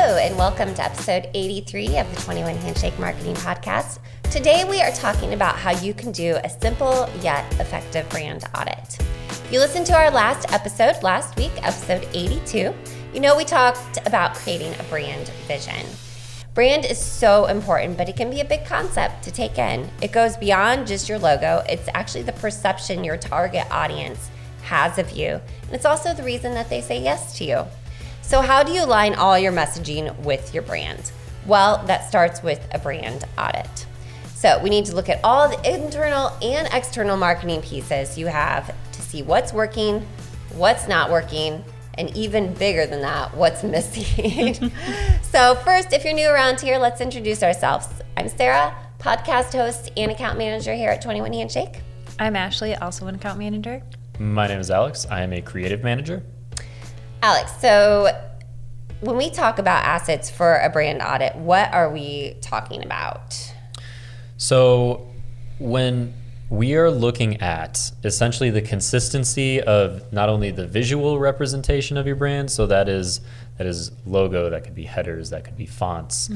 Hello, and welcome to episode 83 of the 21 Handshake Marketing Podcast. Today we are talking about how you can do a simple yet effective brand audit. If you listened to our last episode last week, episode 82, you know we talked about creating a brand vision. Brand is so important, but it can be a big concept to take in. It goes beyond just your logo. It's actually the perception your target audience has of you. And it's also the reason that they say yes to you. So how do you align all your messaging with your brand? Well, that starts with a brand audit. So we need to look at all the internal and external marketing pieces you have to see what's working, what's not working, and even bigger than that, what's missing. So first, if you're new around here, let's introduce ourselves. I'm Sarah, podcast host and account manager here at 21 Handshake. I'm Ashley, also an account manager. My name is Alex. I am a creative manager. Alex, so when we talk about assets for a brand audit, what are we talking about? So when we are looking at essentially the consistency of not only the visual representation of your brand, so that is logo, that could be headers, that could be fonts,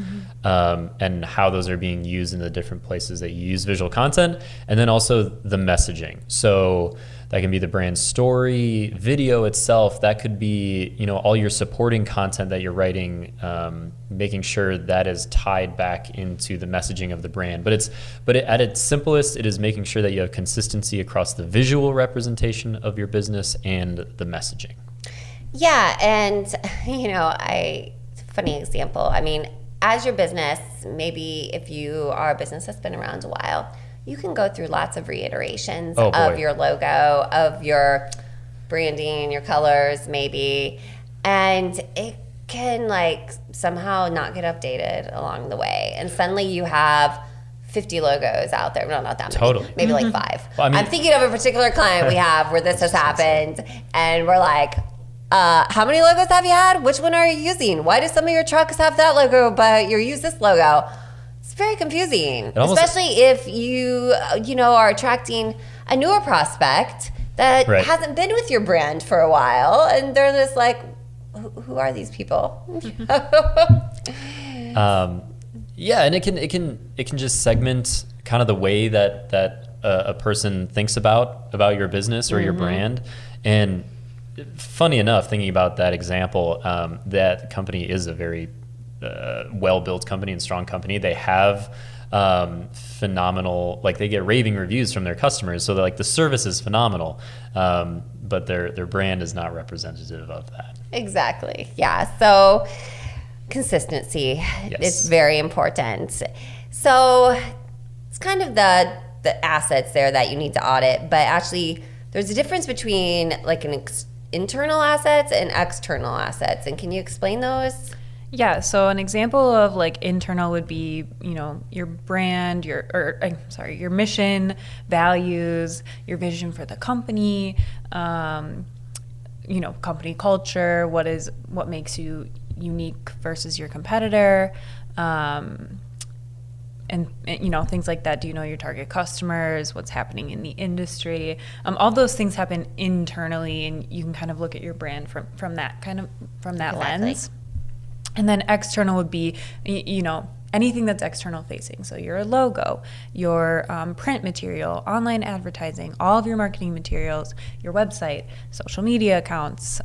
and how those are being used in the different places that you use visual content, and then also the messaging. So that can be the brand story, video itself. That could be, all your supporting content that you're writing, making sure that is tied back into the messaging of the brand. But at its simplest, it is making sure that you have consistency across the visual representation of your business and the messaging. Yeah, and funny example. I mean, as your business, maybe if you are a business that's been around a while, you can go through lots of reiterations of your logo, of your branding, your colors maybe, and it can somehow not get updated along the way. And suddenly you have 50 logos out there. No, not that many. Totally. Maybe 5. Well, I'm thinking of a particular client we have where this has happened, and we're like, how many logos have you had? Which one are you using? Why do some of your trucks have that logo, but you use this logo? It's very confusing, especially if you are attracting a newer prospect that hasn't been with your brand for a while, and they're just like, who are these people? Yeah, and it can just segment kind of the way that a person thinks about your business or your brand. And funny enough, thinking about that example, that company is a very well-built company and strong company. They have phenomenal, they get raving reviews from their customers. So the service is phenomenal, but their brand is not representative of that. Exactly. Yeah. So consistency is very important. So it's kind of the assets there that you need to audit, but actually there's a difference between internal assets and external assets. And can you explain those? Yeah, so an example of internal would be, your brand, your mission, values, your vision for the company, company culture, what makes you unique versus your competitor, and things like that. Do you know your target customers? What's happening in the industry? All those things happen internally, and you can kind of look at your brand from that lens. And then external would be, anything that's external facing. So your logo, your print material, online advertising, all of your marketing materials, your website, social media accounts,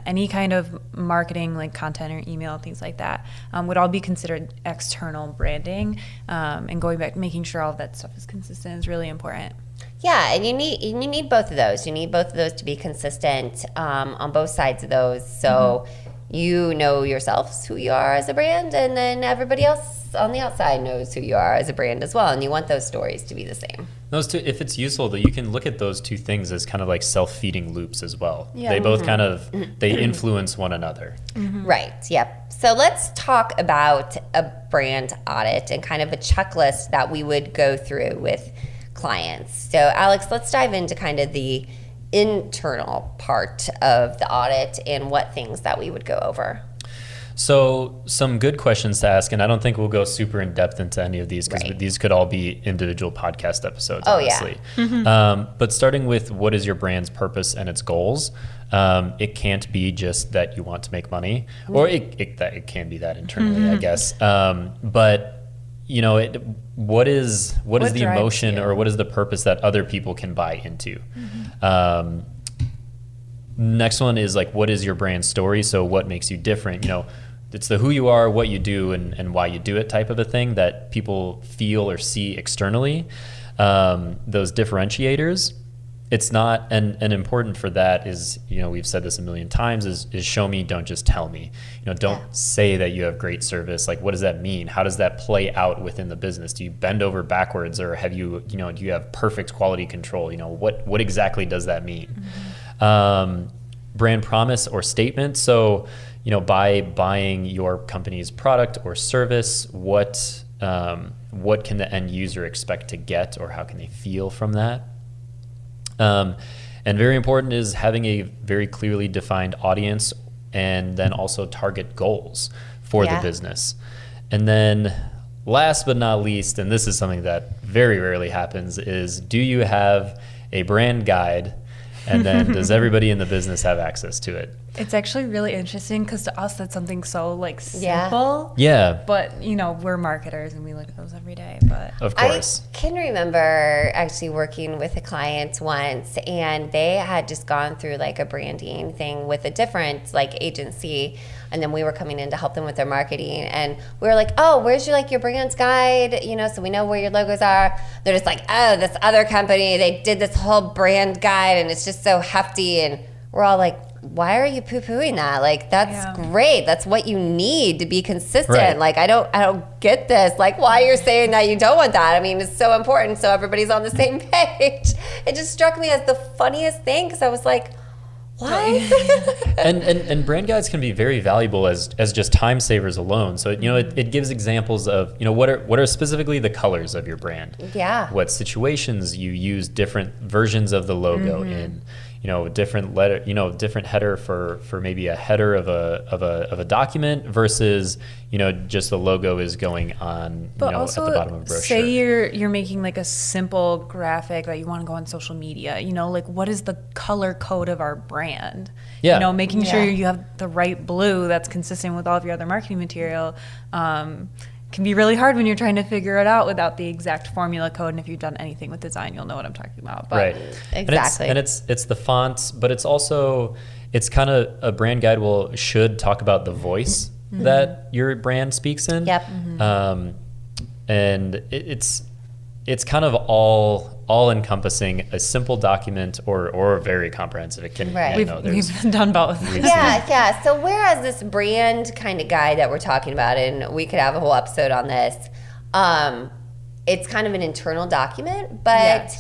any kind of marketing like content or email, things like that, would all be considered external branding. And going back, making sure all of that stuff is consistent is really important. Yeah, and you need both of those. You need both of those to be consistent on both sides of those. So you know yourselves, who you are as a brand, and then everybody else on the outside knows who you are as a brand as well. And you want those stories to be the same. Those two, if it's useful, that you can look at those two things as kind of like self-feeding loops as well. Yeah. They both they influence one another. Right, yep. So let's talk about a brand audit and kind of a checklist that we would go through with clients. So Alex, let's dive into kind of the internal part of the audit and what things that we would go over. So some good questions to ask, and I don't think we'll go super in depth into any of these because Right. these could all be individual podcast episodes, Oh, honestly. But starting with what is your brand's purpose and its goals, it can't be just that you want to make money, or it can be that internally, I guess. But you know, what is the drives emotion you? or what is the purpose that other people can buy into? Next one is like, what is your brand story? So what makes you different? You know, it's the who you are, what you do, and why you do it type of a thing that people feel or see externally. Those differentiators. It's not, and important for that is, you know, we've said this a million times, is show me, don't just tell me. You know, don't say that you have great service. Like, what does that mean? How does that play out within the business? Do you bend over backwards, or have you, you know, do you have perfect quality control? You know, what exactly does that mean? Brand promise or statement. So, you know, by buying your company's product or service, what can the end user expect to get, or how can they feel from that? And very important is having a very clearly defined audience, and then also target goals for the business. And then last but not least, and this is something that very rarely happens, is do you have a brand guide? And then does everybody in the business have access to it? It's actually really interesting because to us that's something so like simple. Yeah. But you know, we're marketers and we look at those every day. But Of course. I can remember actually working with a client once, and they had just gone through like a branding thing with a different like agency, and then we were coming in to help them with their marketing, and we were like, oh, where's your brand's guide, you know, so we know where your logos are. They're just like, oh, this other company, they did this whole brand guide and it's just so hefty, and we're all like, why are you poo-pooing that? Like, that's great. That's what you need to be consistent. Right. Like, I don't get this. Like, why you're saying that you don't want that. I mean, it's so important so everybody's on the same page. It just struck me as the funniest thing because I was like, why? and brand guides can be very valuable as just time savers alone. So, you know, it gives examples of, you know, what are specifically the colors of your brand. Yeah. What situations you use different versions of the logo in. You know, different letter, you know, different header for maybe a header of a document versus, you know, just the logo is going on, but you know, also, at the bottom of a brochure. say you're making like a simple graphic that you want to go on social media, you know, like what is the color code of our brand? Yeah. You know, making sure you have the right blue that's consistent with all of your other marketing material. Can be really hard when you're trying to figure it out without the exact formula code. And if you've done anything with design, you'll know what I'm talking about. But Right. Exactly. And it's the fonts, but it's also, it's kind of, a brand guide should talk about the voice that your brand speaks in. Yep. And it's kind of all encompassing, a simple document or very comprehensive. It can, Right. you know, there's we've done both. Yeah. So whereas this brand kind of guide that we're talking about, and we could have a whole episode on this, it's kind of an internal document, but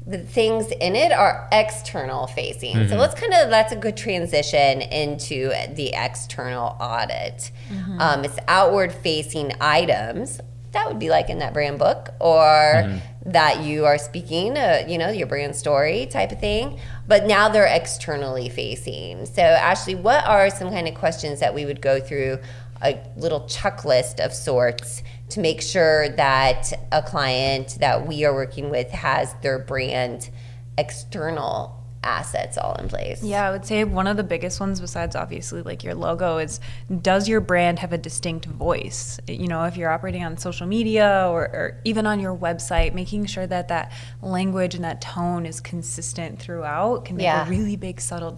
the things in it are external facing. So that's a good transition into the external audit. It's outward facing items. That would be like in that brand book, or that you are speaking, you know, your brand story type of thing. But now they're externally facing. So Ashley, what are some kind of questions that we would go through, a little checklist of sorts, to make sure that a client that we are working with has their brand external assets all in place? Yeah, I would say one of the biggest ones, besides obviously like your logo, is does your brand have a distinct voice? You know, if you're operating on social media or even on your website, making sure that that language and that tone is consistent throughout can make a really big subtle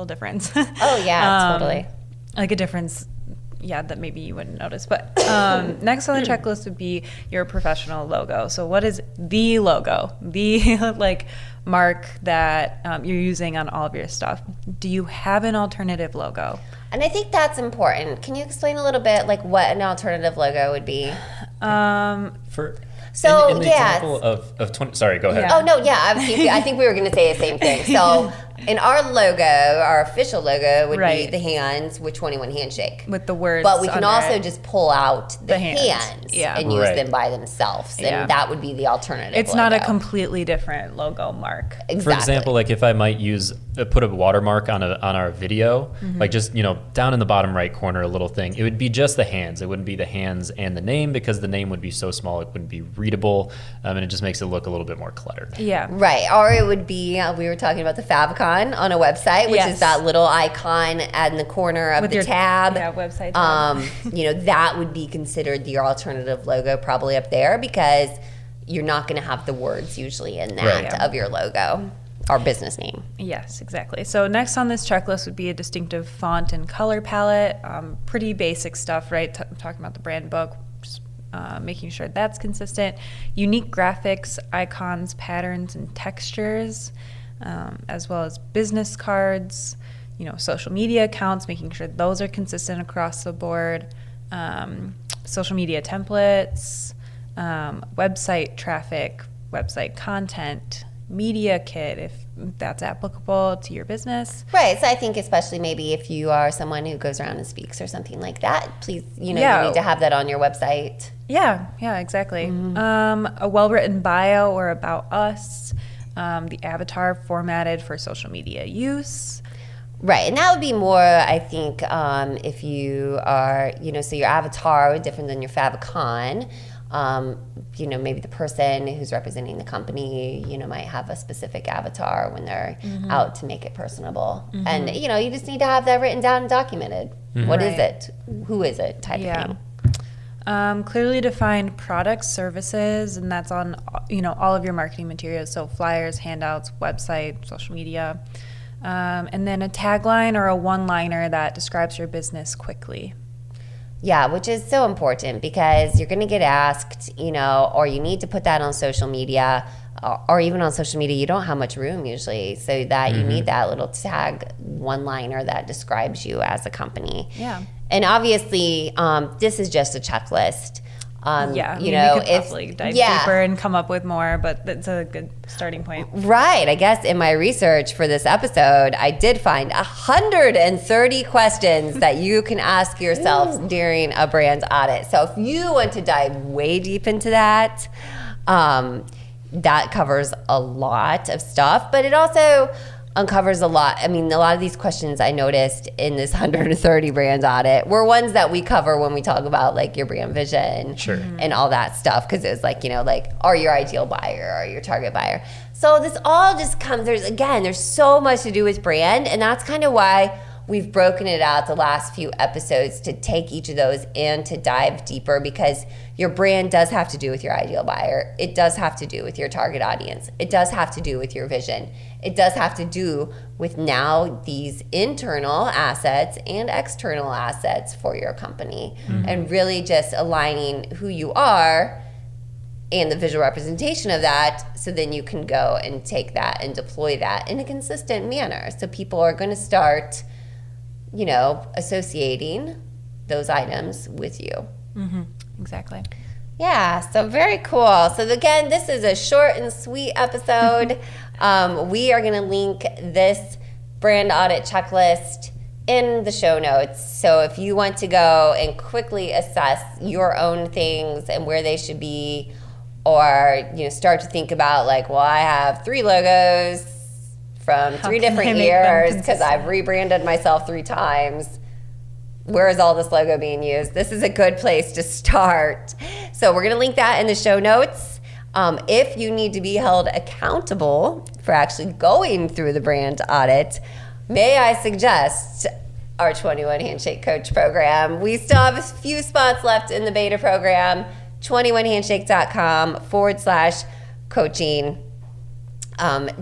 difference. Oh yeah, totally. Like a difference, that maybe you wouldn't notice. But next on the checklist would be your professional logo. So what is the logo, the like mark that you're using on all of your stuff? Do you have an alternative logo? And I think that's important. Can you explain a little bit like what an alternative logo would be? In the example of 20, sorry, go ahead. Oh no, I think we were going to say the same thing. So And our logo, our official logo, would be Right. the hands with 21 Handshake. With the words. But we can under also it. just pull out the hands Yeah. and use Right. them by themselves. Yeah. And that would be the alternative. It's not a logo. completely different logo mark. Exactly. For example, like if I might use put a watermark on our video, like just down in the bottom right corner, a little thing, it would be just the hands. It wouldn't be the hands and the name, because the name would be so small it wouldn't be readable, and it just makes it look a little bit more cluttered. Yeah. Right. Or it would be, we were talking about the favicon on a website, which Yes. is that little icon in the corner of With the your tab. Yeah, website tab. That would be considered your alternative logo probably up there, because you're not going to have the words usually in that Right. of your logo or business name. Yes, exactly. So next on this checklist would be a distinctive font and color palette. Pretty basic stuff, right? Talking about the brand book, just making sure that's consistent. Unique graphics, icons, patterns, and textures, as well as business cards, social media accounts, making sure those are consistent across the board. Social media templates, website traffic, website content, media kit, if that's applicable to your business. Right. So I think especially maybe if you are someone who goes around and speaks or something like that, please, you need to have that on your website. Yeah, exactly. A well-written bio or about us, the avatar formatted for social media use. Right, and that would be more, I think, if you are, so your avatar would be different than your favicon. Maybe the person who's representing the company, might have a specific avatar when they're out to make it personable. And, you just need to have that written down and documented. What is it? Who is it? Type of thing. Clearly defined products, services, and that's on, all of your marketing materials. So flyers, handouts, website, social media. And then a tagline or a one-liner that describes your business quickly. Yeah, which is so important, because you're going to get asked, or you need to put that on social media, or even on social media, you don't have much room usually, so that you need that little tag one-liner that describes you as a company. Yeah. And obviously, this is just a checklist. We could probably dive deeper and come up with more, but that's a good starting point. Right. I guess in my research for this episode, I did find 130 questions that you can ask yourself during a brand audit. So if you want to dive way deep into that, that covers a lot of stuff, but it also uncovers a lot. I mean, a lot of these questions I noticed in this 130 brand audit were ones that we cover when we talk about like your brand vision and all that stuff. Cause it was like, are your ideal buyer or your target buyer? So this all just comes, there's so much to do with brand. And that's kind of why we've broken it out the last few episodes to take each of those and to dive deeper, because your brand does have to do with your ideal buyer. It does have to do with your target audience. It does have to do with your vision. It does have to do with now these internal assets and external assets for your company, and really just aligning who you are and the visual representation of that, so then you can go and take that and deploy that in a consistent manner. So people are going to start associating those items with you. Exactly. Yeah, so very cool. So again, this is a short and sweet episode. We are going to link this brand audit checklist in the show notes. So if you want to go and quickly assess your own things and where they should be, or start to think about like, well, I have 3 logos from 3 different years because I've rebranded myself 3 times. Where is all this logo being used? This is a good place to start. So we're going to link that in the show notes. If you need to be held accountable for actually going through the brand audit, may I suggest our 21 Handshake Coach program. We still have a few spots left in the beta program, 21handshake.com/coaching.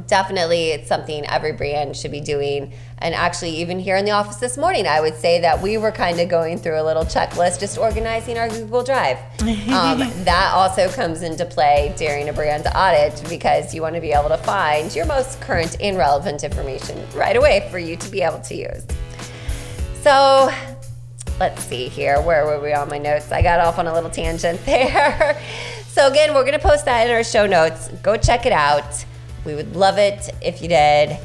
Definitely, it's something every brand should be doing. And actually, even here in the office this morning, I would say that we were kind of going through a little checklist, just organizing our Google Drive. That also comes into play during a brand audit, because you want to be able to find your most current and relevant information right away for you to be able to use. So let's see here. Where were we on my notes? I got off on a little tangent there. So again, we're going to post that in our show notes. Go check it out. We would love it if you did.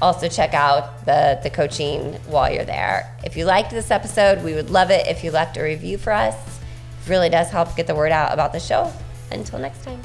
also check out the coaching while you're there. If you liked this episode, we would love it if you left a review for us. It really does help get the word out about the show. Until next time.